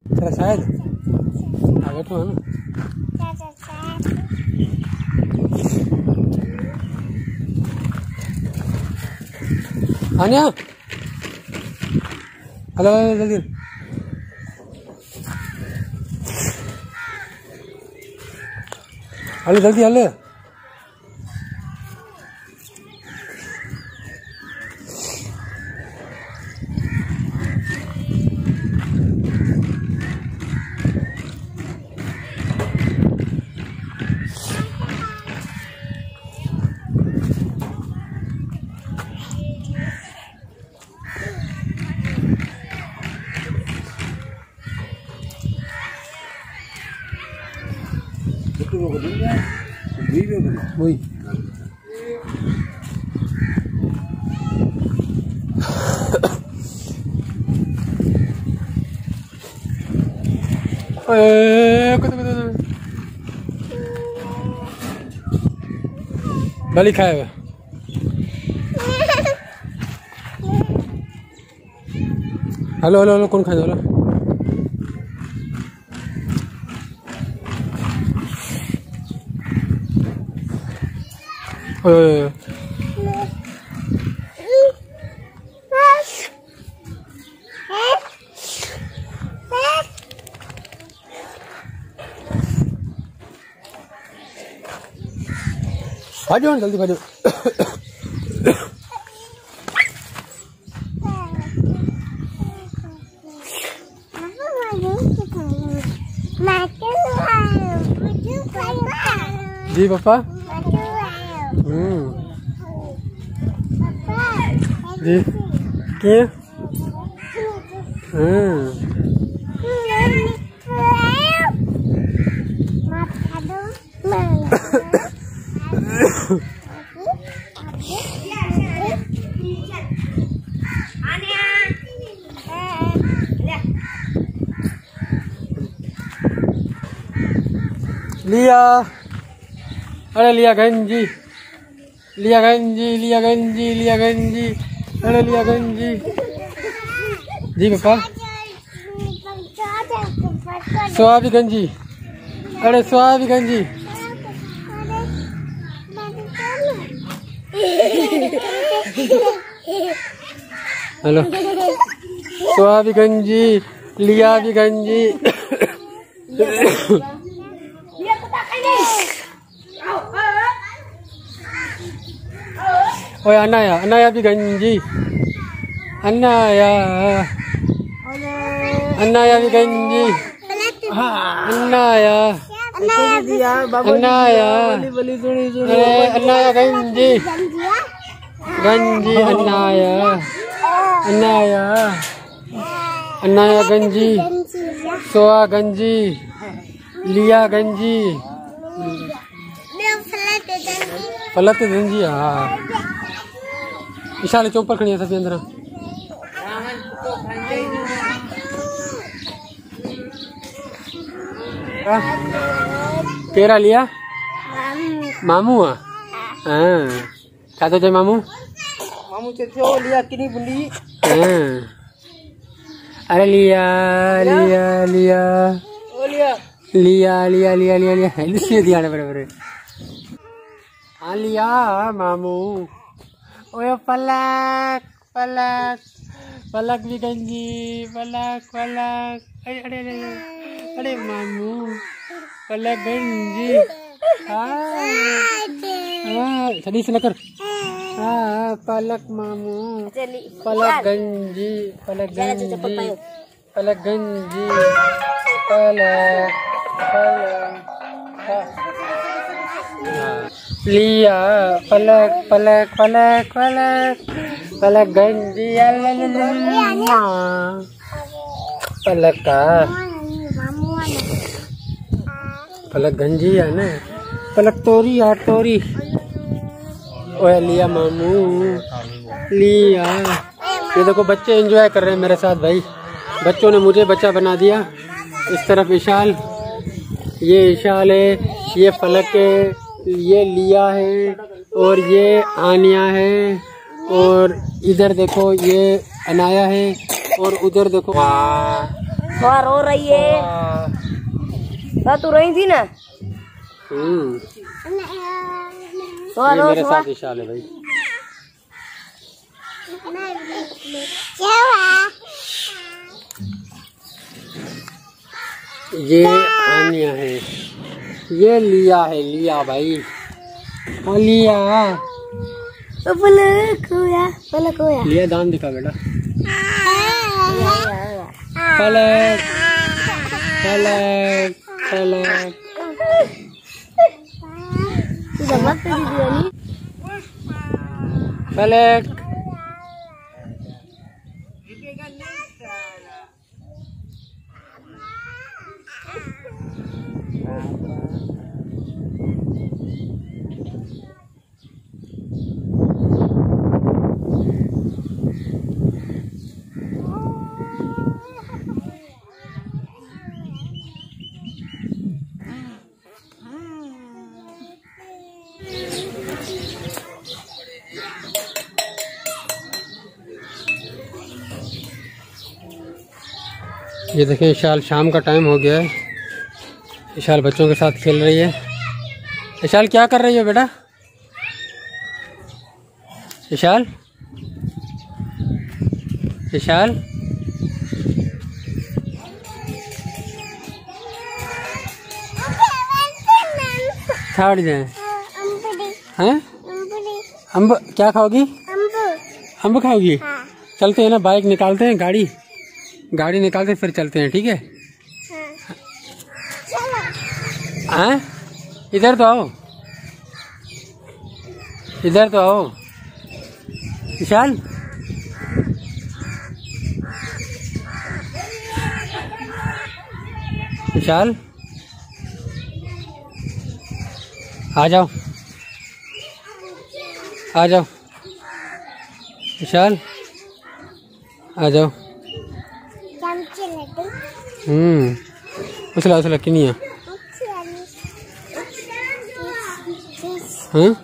तेरा शायद आगे तो है ना। आनिया हेलो जल्दी हेलो जल्दी हेलो वही बलि खाए हुए हेलो हेलो हेलो कौन खाए हेलो भाजो जल्दी भाजो जी पापा जी क्या लिया अरे लिया गंजी लिया गंजी लिया गंजी लिया गंजी अरे लिया गंजी जी पापा स्वाभी गंजी अरे स्वाभी गंजी हेलो स्वाभी गंजी लिया भी गंजी ओए अनाया भी गंजी अनाया भी गंजी अनाया अरे अनाया गंजी गंजी अनाया गंजी सोआ गंजी लिया गंजी पलट गंजी हाँ विशाल चौपर खड़ी है सभी अंदर तेरा लिया मामू हाँ क्या तो मामू मामू लिया किनी बुली अरे लिया लिया लिया लिया लिया लिया लिया लिया लिया दिया बड़े हाँ लिया मामू ओए पलक पलक पलक भी गंजी पलक पलक अरे अरे अरे अरे मामू पलक गंजी सदी से नकर पलक मामू पलक गंजी पलक गंजी पलक गंजी पलक लिया पलक पलक पलक पलक पलक गंजी पलक का पलक गंजी है ना पलक तोरी यार तोरी ओए लिया मामू लिया ये देखो बच्चे एंजॉय कर रहे हैं मेरे साथ भाई बच्चों ने मुझे बच्चा बना दिया इस तरफ विशाल ये विशाल है ये पलक है ये लिया है और ये आनिया है और इधर देखो ये अनाया है और उधर देखो वाह वहाँ रो रही है। तू रही थी ना। ये मेरे साथ विशाल है भाई। ये आनिया है, ये लिया है, लिया भाई, लिया लिया दान दिखा बेटा। पलक पलक पलक पलक। ये देखें विशाल, शाम का टाइम हो गया है। विशाल बच्चों के साथ खेल रही है। विशाल क्या कर रही है बेटा? विशाल विशाल खाड़ जाए हैं? अम्ब क्या खाओगी? अम्ब खाओगी? चलते हैं ना, बाइक निकालते हैं, गाड़ी निकालते फिर चलते हैं, ठीक है? हाँ, इधर तो आओ, इधर तो आओ विशाल। विशाल आ जाओ, आ जाओ विशाल, आ जाओ। उसला उसला किनिया हाँ?